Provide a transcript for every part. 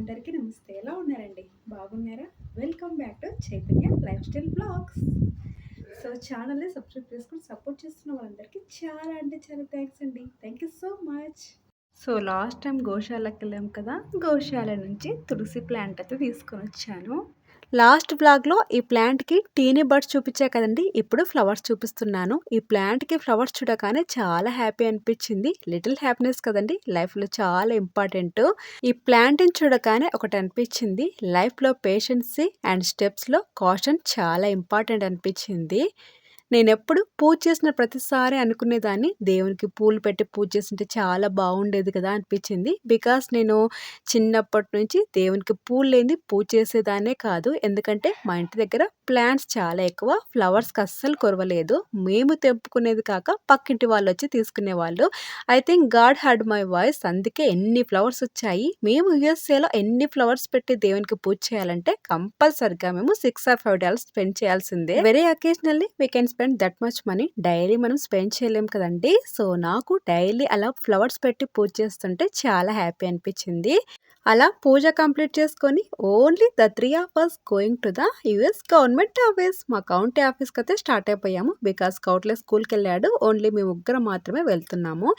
అందరికీ నమస్తే. ఎలా ఉన్నారండి? బాగున్నారా? Welcome back to Chaitanya life style blogs. So ఛానల్‌ని సబ్స్క్రైబ్ చేసుకొని సపోర్ట్ చేస్తున్న వాళ్ళందరికీ చాలా అంటే చాలా థ్యాంక్స్ అండి. Thank you so much. So last time గోశాలకెళ్ళాం కదా! గోశాల నుంచి తులసి ప్లాంట్ అయితే తీసుకొనొచ్చాను. లాస్ట్ బ్లాగ్‌లో ఈ ప్లాంట్‌కి టీనీ బడ్స్ చూపించా కదండీ! ఇప్పుడు ఫ్లవర్స్ చూపిస్తున్నాను. ఈ ప్లాంట్‌కి ఫ్లవర్స్ చూడగానే చాలా హ్యాపీ అనిపించింది. లిటిల్ హ్యాపీనెస్ కదండీ! లైఫ్‌లో చాలా ఇంపార్టెంటు. ఈ ప్లాంట్‌ని చూడగానే ఒకటనిపించింది. లైఫ్‌లో పేషెన్సీ అండ్ స్టెప్స్‌లో కాషన్ చాలా ఇంపార్టెంట్ అనిపించింది. నేనెప్పుడు పూజ చేసిన ప్రతిసారి అనుకునేదాన్ని, దేవునికి పూలు పెట్టి పూజ చేసుంటే చాలా బాగుండేది కదా అనిపించింది. బికాస్ నేను చిన్నప్పటి నుంచి దేవునికి పూలు లేనిది పూజ చేసేదాన్నే కాదు. ఎందుకంటే మా ఇంటి దగ్గర ప్లాంట్స్ చాలా ఎక్కువ. ఫ్లవర్స్‌కి అస్సలు కొరవలేదు. మేము తెంపుకునేది కాక పక్కింటి వాళ్ళొచ్చి తీసుకునేవాళ్ళు. I think God heard my voice. అందుకే ఎన్ని ఫ్లవర్స్ వచ్చాయి. మేము యూఎస్ఏలో ఎన్ని ఫ్లవర్స్ పెట్టి దేవునికి పూజ చేయాలంటే కంపల్సరీగా మేము $6 or $5 స్పెండ్ చేయాల్సిందే. Very occasionally we can spend that much money. Daily మనం స్పెండ్ చేయలేం కదండీ! సో నాకు డైలీ అలా ఫ్లవర్స్ పెట్టి పూజ చేస్తుంటే చాలా హ్యాపీ అనిపించింది. అలా పూజ కంప్లీట్ చేసుకొని only the 3 of us going to the US government office. మా కౌంటీ ఆఫీస్‌కైతే స్టార్ట్ అయిపోయాము. బికాస్ కౌట్లే స్కూల్‌కెళ్ళాడు. ఓన్లీ మేము ముగ్గురం మాత్రమే వెళ్తున్నాము.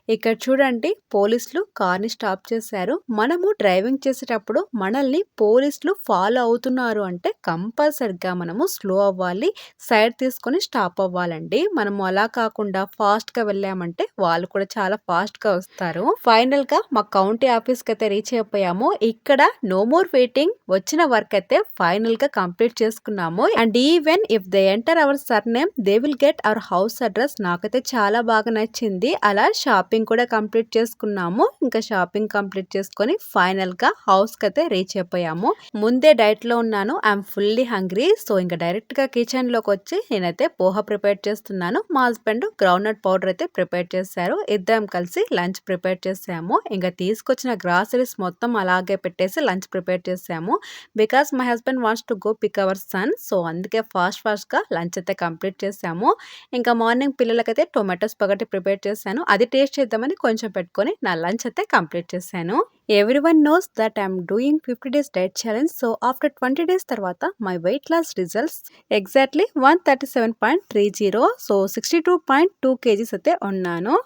ఇక్కడ చూడండి పోలీసులు కార్‌ని స్టాప్ చేశారు. మనము డ్రైవింగ్ చేసేటప్పుడు మనల్ని పోలీసులు ఫాలో అవుతున్నారు అంటే కంపల్సరీగా మనము స్లో అవ్వాలి. సైడ్ తీసుకొని స్టాప్ అవ్వాలండి. మనము అలా కాకుండా ఫాస్ట్‌గా వెళ్ళామంటే వాళ్ళు కూడా చాలా ఫాస్ట్‌గా వస్తారు. ఫైనల్‌గా మా కౌంటీ ఆఫీస్‌కి అయితే రీచ్ అయిపోయాము. ఇక్కడ నో మోర్ వెయిటింగ్. వచ్చిన వర్క్ అయితే ఫైనల్‌గా కంప్లీట్ చేసుకున్నాము. And even if they enter our surname they will get our house address. నాకైతే చాలా బాగా నచ్చింది. అలా షాపింగ్ కూడా కంప్లీట్ చేసుకున్నాము. ఇంకా షాపింగ్ కంప్లీట్ చేసుకొని ఫైనల్‌గా హౌస్‌కి అయితే రీచ్ అయిపోయాము. ముందే డైట్‌లో ఉన్నాను. I'm fully hungry. సో ఇంకా డైరెక్ట్‌గా కిచెన్‌లోకి వచ్చి నేనైతే పోహా ప్రిపేర్ చేస్తున్నాను. మా హస్బెండ్ గ్రౌండ్‌నట్ పౌడర్ అయితే ప్రిపేర్ చేశారు. ఇద్దరం కలిసి లంచ్ ప్రిపేర్ చేసాము. ఇంకా తీసుకొచ్చిన గ్రాసరీస్ మొత్తం అలాగే పెట్టేసి లంచ్ ప్రిపేర్ చేసాము. Because my husband wants to go pick our son. So అందుకే ఫాస్ట్‌గా లంచ్ అయితే కంప్లీట్ చేసాము. ఇంకా మార్నింగ్ పిల్లలకైతే టొమాటో స్పగటి ప్రిపేర్ చేశాను. అది టేస్ట్ చేద్దామని కొంచెం పెట్టుకొని నా లంచ్ అయితే కంప్లీట్ చేశాను. Everyone knows that I'm doing 50 days diet challenge. So after 20 days తర్వాత my weight loss results exactly 137.30. So 62.2 KGs అయితే ఉన్నాను.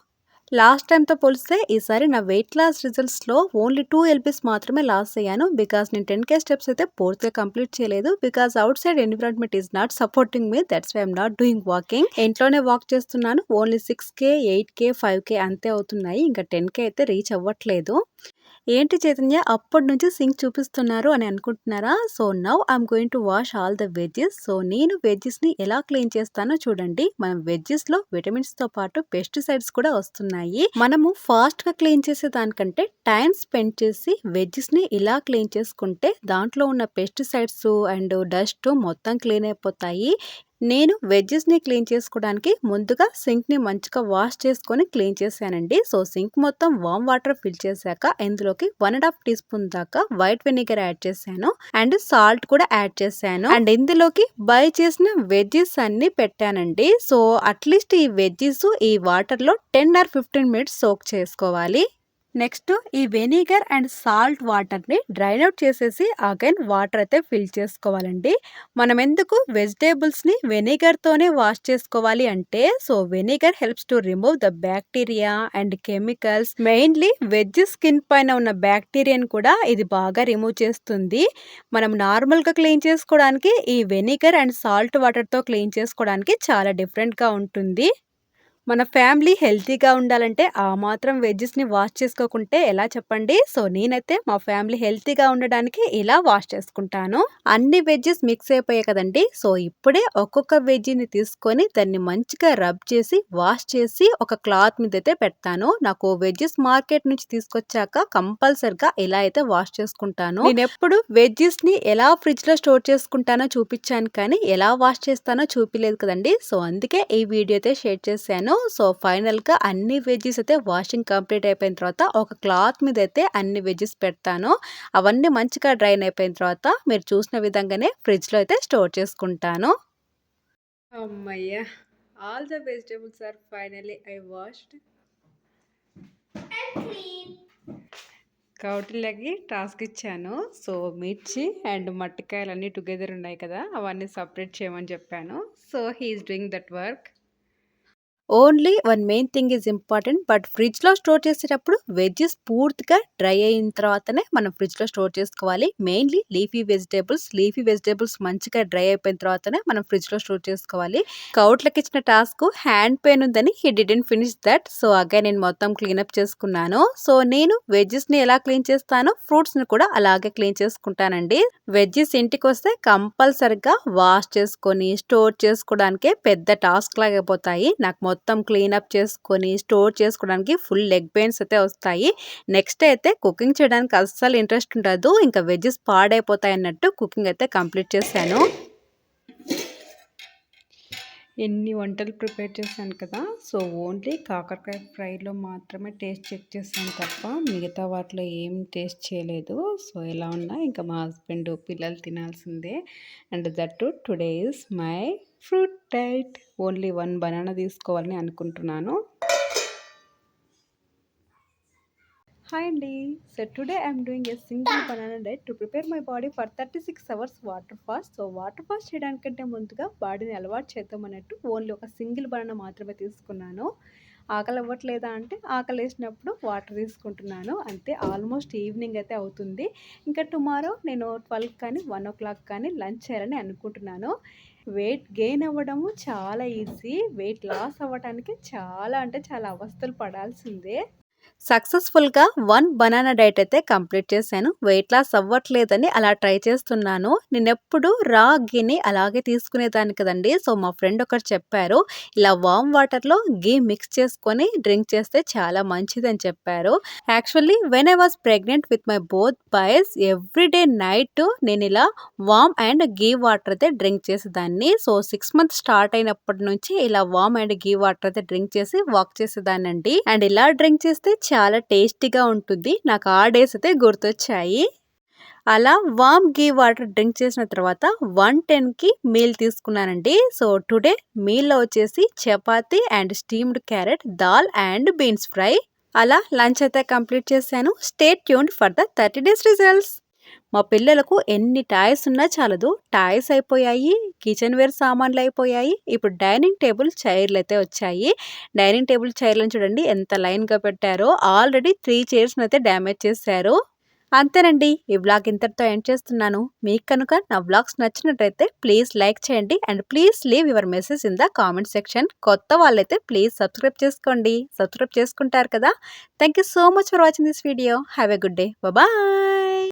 లాస్ట్ టైంతో పోలిస్తే ఈసారి నా వెయిట్ లాస్ రిజల్ట్స్లో ఓన్లీ 2 ఎల్బీస్ మాత్రమే లాస్ అయ్యాను. బికాస్ నేను 10K స్టెప్స్ అయితే పూర్తిగా కంప్లీట్ చేయలేదు. Because outside environment is not supporting me. That's why I'm not doing walking. ఇంట్లోనే వాక్ చేస్తున్నాను. ఓన్లీ 6K, 8K, 5K అంతే అవుతున్నాయి. ఇంకా 10K అయితే రీచ్ అవ్వట్లేదు. ఏంటి చైతన్య అప్పటి నుంచి సింక్ చూపిస్తున్నారు అని అనుకుంటున్నారా? So now I'm going to wash all the veggies. So నేను వెజ్జెస్ని ఎలా క్లీన్ చేస్తానో చూడండి. మనం వెజ్జెస్లో విటమిన్స్తో పాటు పెస్టిసైడ్స్ కూడా వస్తున్నాయి. మనము ఫాస్ట్గా క్లీన్ చేసే దానికంటే టైం స్పెండ్ చేసి వెజ్జెస్ని ఇలా క్లీన్ చేసుకుంటే దాంట్లో ఉన్న పెస్టిసైడ్స్ అండ్ డస్ట్ మొత్తం క్లీన్ అయిపోతాయి. నేను వెజ్జెస్ని క్లీన్ చేసుకోవడానికి ముందుగా సింక్ని మంచిగా వాష్ చేసుకొని క్లీన్ చేశానండి. సో సింక్ మొత్తం వామ్ వాటర్ ఫిల్ చేశాక ఇందులోకి 1.5 టీ స్పూన్ దాకా వైట్ వెనిగర్ యాడ్ చేశాను. అండ్ సాల్ట్ కూడా యాడ్ చేశాను. అండ్ ఇందులోకి బై చేసిన వెజ్జెస్ అన్ని పెట్టానండి. సో అట్లీస్ట్ ఈ వెజ్జెస్ ఈ వాటర్లో 10 or 15 మినిట్స్ సోక్ చేసుకోవాలి. నెక్స్ట్ ఈ వెనిగర్ అండ్ సాల్ట్ వాటర్ని డ్రైన్ అవుట్ చేసేసి అగైన్ వాటర్ అయితే ఫిల్ చేసుకోవాలండి. మనం ఎందుకు వెజిటేబుల్స్ని వెనిగర్తోనే వాష్ చేసుకోవాలి అంటే so vinegar helps to remove the bacteria and chemicals. Mainly veg skin పైన ఉన్న బ్యాక్టీరియాని కూడా ఇది బాగా రిమూవ్ చేస్తుంది. మనం నార్మల్గా క్లీన్ చేసుకోవడానికి ఈ వెనిగర్ అండ్ సాల్ట్ వాటర్తో క్లీన్ చేసుకోవడానికి చాలా డిఫరెంట్గా ఉంటుంది. మన ఫ్యామిలీ హెల్తీగా ఉండాలంటే ఆ మాత్రం వెజ్జెస్ని వాష్ చేసుకోకుంటే ఎలా చెప్పండి. సో నేనైతే మా ఫ్యామిలీ హెల్తీగా ఉండడానికి ఇలా వాష్ చేసుకుంటాను. అన్ని వెజ్జెస్ మిక్స్ అయిపోయాయి కదండి. సో ఇప్పుడే ఒక్కొక్క వెజ్జీని తీసుకొని దాన్ని మంచిగా రబ్ చేసి వాష్ చేసి ఒక క్లాత్ మీద అయితే పెడతాను. నాకు వెజ్జెస్ మార్కెట్ నుంచి తీసుకొచ్చాక కంపల్సరిగా ఇలా అయితే వాష్ చేసుకుంటాను. నేను ఎప్పుడు వెజ్జెస్ని ఎలా ఫ్రిడ్జ్లో స్టోర్ చేసుకుంటానో చూపించాను కానీ ఎలా వాష్ చేస్తానో చూపిలేదు కదండి. సో అందుకే ఈ వీడియో అయితే షేర్ చేశాను. సో ఫైనల్గా అన్ని వెజ్జెస్ అయితే వాషింగ్ కంప్లీట్ అయిపోయిన తర్వాత ఒక క్లాత్ మీద అయితే అన్ని వెజ్జెస్ పెడతాను. అవన్నీ మంచిగా డ్రైన్ అయిపోయిన తర్వాత మీరు చూసిన విధంగానే ఫ్రిడ్జ్లో అయితే స్టోర్ చేసుకుంటాను. అమ్మయ్య, all the vegetables are finally I washed కౌటిల్యకి టాస్క్ ఇచ్చాను. సో, మిర్చి అండ్ మట్టికాయలు అన్నీ టుగెదర్ ఉన్నాయి కదా! అవన్నీ సెపరేట్ చేయమని చెప్పాను. So, he is doing that work. Only one main thing is important. But ఫ్రిడ్జ్‌లో స్టోర్ చేసేటప్పుడు వెజ్జెస్ పూర్తిగా డ్రై అయిన తర్వాతనే మనం ఫ్రిడ్జ్‌లో స్టోర్ చేసుకోవాలి. మెయిన్‌లీ లీఫీ వెజిటబుల్స్ మంచిగా డ్రై అయిపోయిన తర్వాతనే మనం ఫ్రిడ్జ్‌లో స్టోర్ చేసుకోవాలి. కౌట్లకిచ్చిన టాస్క్ హ్యాండ్ పెయిన్ ఉందని he didn't finish that. So, again నేను మొత్తం క్లీనప్ చేసుకున్నాను. సో, నేను వెజ్జెస్‌ని ఎలా క్లీన్ చేస్తానో ఫ్రూట్స్‌ని కూడా అలాగే క్లీన్ చేసుకుంటానండి. వెజ్జెస్ ఇంటికొస్తే కంపల్సరీగా వాష్ చేసుకొని స్టోర్ చేసుకోవడానికే పెద్ద టాస్క్ లాగా అయిపోతాయి. నాకు మొత్తం క్లీనప్ చేసుకొని స్టోర్ చేసుకోవడానికి ఫుల్ లెగ్ పెయిన్స్ అయితే వస్తాయి. నెక్స్ట్ అయితే కుకింగ్ చేయడానికి అస్సలు ఇంట్రెస్ట్ ఉండదు. ఇంకా వెజ్జెస్ పాడైపోతాయి అన్నట్టు కుకింగ్ అయితే కంప్లీట్ చేశాను. ఎన్ని వంటలు ప్రిపేర్ చేశాను కదా! సో, ఓన్లీ కాకరకాయ ఫ్రైలో మాత్రమే టేస్ట్ చెక్ చేశాను తప్ప మిగతా వాటిలో ఏం టేస్ట్ చేయలేదు. సో, ఎలా ఉన్నా ఇంకా మా హస్బెండ్ పిల్లలు తినాల్సిందే. And that today is my fruit diet. Only 1 banana తీసుకోవాలని అనుకుంటున్నాను. హాయ్ అండి. So today I'm doing a single banana diet to prepare my body for 36 hours water fast. So, water fast చేయడానికంటే ముందుగా బాడీని అలవాటు చేద్దాం అన్నట్టు ఓన్లీ ఒక సింగిల్ బనానా మాత్రమే తీసుకున్నాను. ఆకలి అవ్వట్లేదా అంటే ఆకలేసినప్పుడు వాటర్ తీసుకుంటున్నాను. అంతే. ఆల్మోస్ట్ ఈవినింగ్ అయితే అవుతుంది. ఇంకా టుమారో నేను 12 కానీ 1:00 కానీ లంచ్ చేయాలని అనుకుంటున్నాను. వెయిట్ గెయిన్ అవ్వడము చాలా ఈజీ. వెయిట్ లాస్ అవ్వడానికి చాలా అంటే చాలా అవస్థలు పడాల్సిందే. సక్సెస్ఫుల్‌గా 1 బనానా డైట్ అయితే కంప్లీట్ చేశాను. వెయిట్ లాస్ అవ్వట్లేదని అలా ట్రై చేస్తున్నాను. నేనెప్పుడు రా గీని అలాగే తీసుకునేదాన్ని కదండీ. సో, మా ఫ్రెండ్ ఒకరు చెప్పారు. ఇలా వార్మ్ వాటర్‌లో గీ మిక్స్ చేసుకొని డ్రింక్ చేస్తే చాలా మంచిదని చెప్పారు. Actually when I was pregnant with my both boys everyday night నేను ఇలా వార్మ్ అండ్ గీ వాటర్ అయితే డ్రింక్ చేసేదాన్ని. సో, 6 మంత్స్ స్టార్ట్ అయినప్పటి నుంచి ఇలా వార్మ్ అండ్ గీ వాటర్ అయితే డ్రింక్ చేసి వాక్ చేసేదాన్నండి. అండ్ ఇలా డ్రింక్ చేస్తే చాలా టేస్టీగా ఉంటుంది. నాకు ఆ డేస్ అయితే గుర్తొచ్చాయి. అలా వార్మ్ గీ వాటర్ డ్రింక్ చేసిన తర్వాత 1:10కి మీల్ తీసుకున్నానండి. సో, టుడే మీల్‌లో వచ్చేసి chapati and steamed carrot, dal and beans fry. అలా లంచ్ అయితే కంప్లీట్ చేశాను. Stay tuned for the 30 days results. మా పిల్లలకు ఎన్ని టాయ్స్ ఉన్నా చాలదు. టాయ్స్ అయిపోయాయి, కిచెన్ వేర్ సామాన్లు అయిపోయాయి. ఇప్పుడు డైనింగ్ టేబుల్ చైర్లు అయితే వచ్చాయి. డైనింగ్ టేబుల్ చైర్లను చూడండి ఎంత లైన్‌గా పెట్టారో. ఆల్రెడీ 3 చైర్స్‌ని అయితే డ్యామేజ్ చేశారు. అంతేనండి. ఈ వ్లాగ్ ఇంతటితో ఎండ్ చేస్తున్నాను. మీకు కనుక నా వ్లాగ్స్ నచ్చినట్టయితే ప్లీజ్ లైక్ చేయండి and please leave your message in the comment section. కొత్త వాళ్ళైతే ప్లీజ్ సబ్స్క్రైబ్ చేసుకోండి. సబ్స్క్రైబ్ చేసుకుంటారు కదా! Thank you so much for watching this video. Have a good day. Bye.